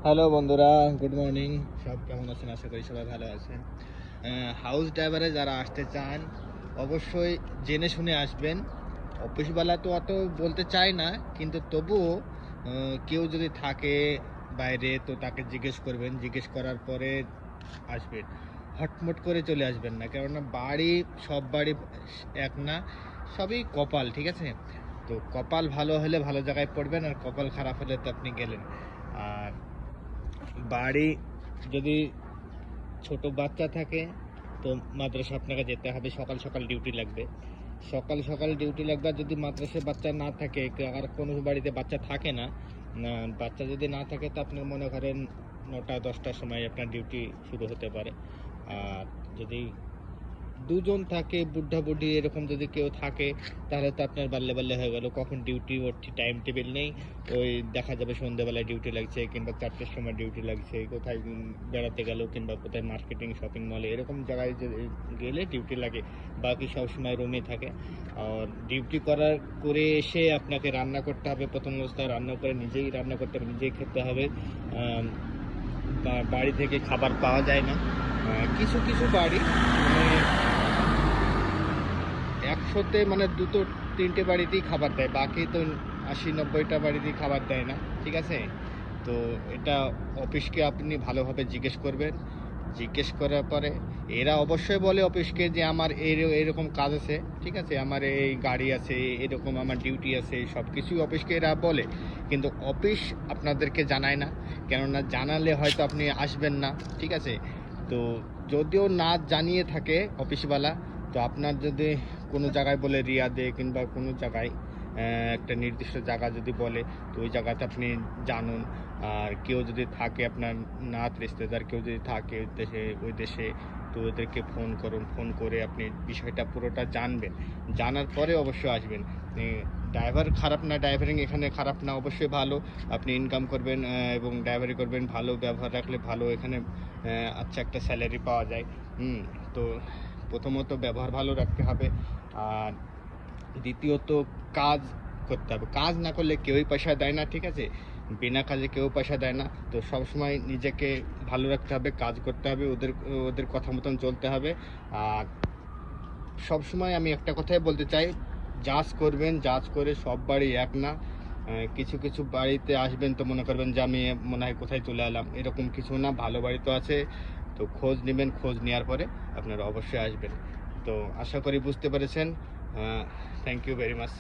Hello বন্ধুরা, good morning. সব কেমন আছেন? আশা করি সবাই ভালো আছেন। হাউস ড্রাইভারে যারা আসতে চান অবশ্যই জেনে শুনে আসবেন। অফিসবেলা তো অত বলতে চাই না, কিন্তু তবুও কেউ যদি থাকে বাইরে তো তাকে জিজ্ঞেস করবেন, জিজ্ঞেস করার পরে আসবেন। হটমট করে চলে আসবেন না, কেননা বাড়ি সব বাড়ি এক না, সবই কপাল, ঠিক আছে? তো কপাল ভালো হলে ভালো জায়গায় পড়বেন, আর কপাল খারাপ হলে তো আপনি গেলেন। আর বাড়ি যদি ছোট বাচ্চা থাকে তো মাদ্রাসা আপনাকে যেতে হবে, সকাল সকাল ডিউটি লাগবে, সকাল সকাল ডিউটি লাগবে। আর যদি মাদ্রাসায় বাচ্চা না থাকে, আর কোনো বাড়িতে বাচ্চা থাকে না, বাচ্চা যদি না থাকে তো আপনার মনে করেন 9টা-10টার সময় আপনার ডিউটি শুরু হতে পারে। আর যদি দুজন থাকে, বুদ্ধা বুদ্ধি এরকম যদি কেউ থাকে, তাহলে তো আপনার বাল্যে বাল্যে হয়ে গেল। কখন ডিউটি ওর টাইম টেবিল নেই, ওই দেখা যাবে সন্ধ্যেবেলায় ডিউটি লাগছে, কিংবা 4টের সময় ডিউটি লাগছে, কোথায় বেড়াতে গেল, কিংবা কোথায় মার্কেটিং শপিং মলে এরকম জায়গায় গেলে ডিউটি লাগে। বাকি সব সময় রুমে থাকে। আর ডিউটি করে এসে আপনাকে রান্না করতে হবে, প্রথম অবস্থায় রান্না করে নিজেই রান্না করতে হবে, নিজেই খেতে হবে। বাড়ি থেকে খাবার পাওয়া যায় না। কিছু কিছু বাড়ি মানে 100তে মানে 2-3টে বাড়িতেই খাবার দেয়, বাকি তো 80-90টা বাড়িতেই খাবার দেয় না, ঠিক আছে? তো এটা অফিসকে আপনি ভালোভাবে জিজ্ঞেস করবেন। জিজ্ঞেস করার পরে এরা অবশ্যই বলে অফিসকে যে আমার এরকম কাজ আছে, ঠিক আছে, আমার এই গাড়ি আছে, এরকম আমার ডিউটি আছে, সব কিছুই অফিসকে এরা বলে। কিন্তু অফিস আপনাদেরকে জানায় না, কেননা জানালে হয়তো আপনি আসবেন না, ঠিক আছে? তো যদিও না জানিয়ে থাকে অফিসওয়ালা, তো আপনার যদি কোনো জায়গায় বলে রিয়াদে কিংবা কোনো জায়গায় একটা নির্দিষ্ট জায়গা যদি বলে, তো ওই জায়গাতে আপনি জানুন। আর কেউ যদি থাকে আপনার নাত রিশতেদার, কেউ যদি থাকে ওই দেশে, তো ওদেরকে ফোন করুন, ফোন করে আপনি বিষয়টা পুরোটা জানবেন। জানার পরে অবশ্যই আসবেন। ড্রাইভার খারাপ না, ড্রাইভারিং এখানে খারাপ না, অবশ্যই ভালো। আপনি ইনকাম করবেন এবং ড্রাইভারি করবেন, ভালো ব্যবহার রাখলে ভালো এখানে আচ্ছা একটা স্যালারি পাওয়া যায়। তো প্রথমত ব্যবহার ভালো রাখতে হবে, আর দ্বিতীয়ত কাজ করতে হবে। কাজ না করলে কেউই পয়সা দেয় না, ঠিক আছে? বিনা কাজে কেউ পয়সা দেয় না। তো সবসময় নিজেকে ভালো রাখতে হবে, কাজ করতে হবে, ওদের ওদের কথা মতন চলতে হবে। আর সবসময় আমি একটা কথাই বলতে চাই, জাজ করবেন, জাজ করে সব বাড়ি এক না। কিছু কিছু বাড়িতে আসবেন তো মনে করবেন যে আমি মনে হয় কোথায় চলে এলাম, এরকম কিছু না, ভালো বাড়ি তো আছে। তো খোঁজ নেবেন, খোঁজ নেওয়ার পরে আপনারা অবশ্যই আসবেন। তো আশা করি বুঝতে পেরেছেন। Thank you very much.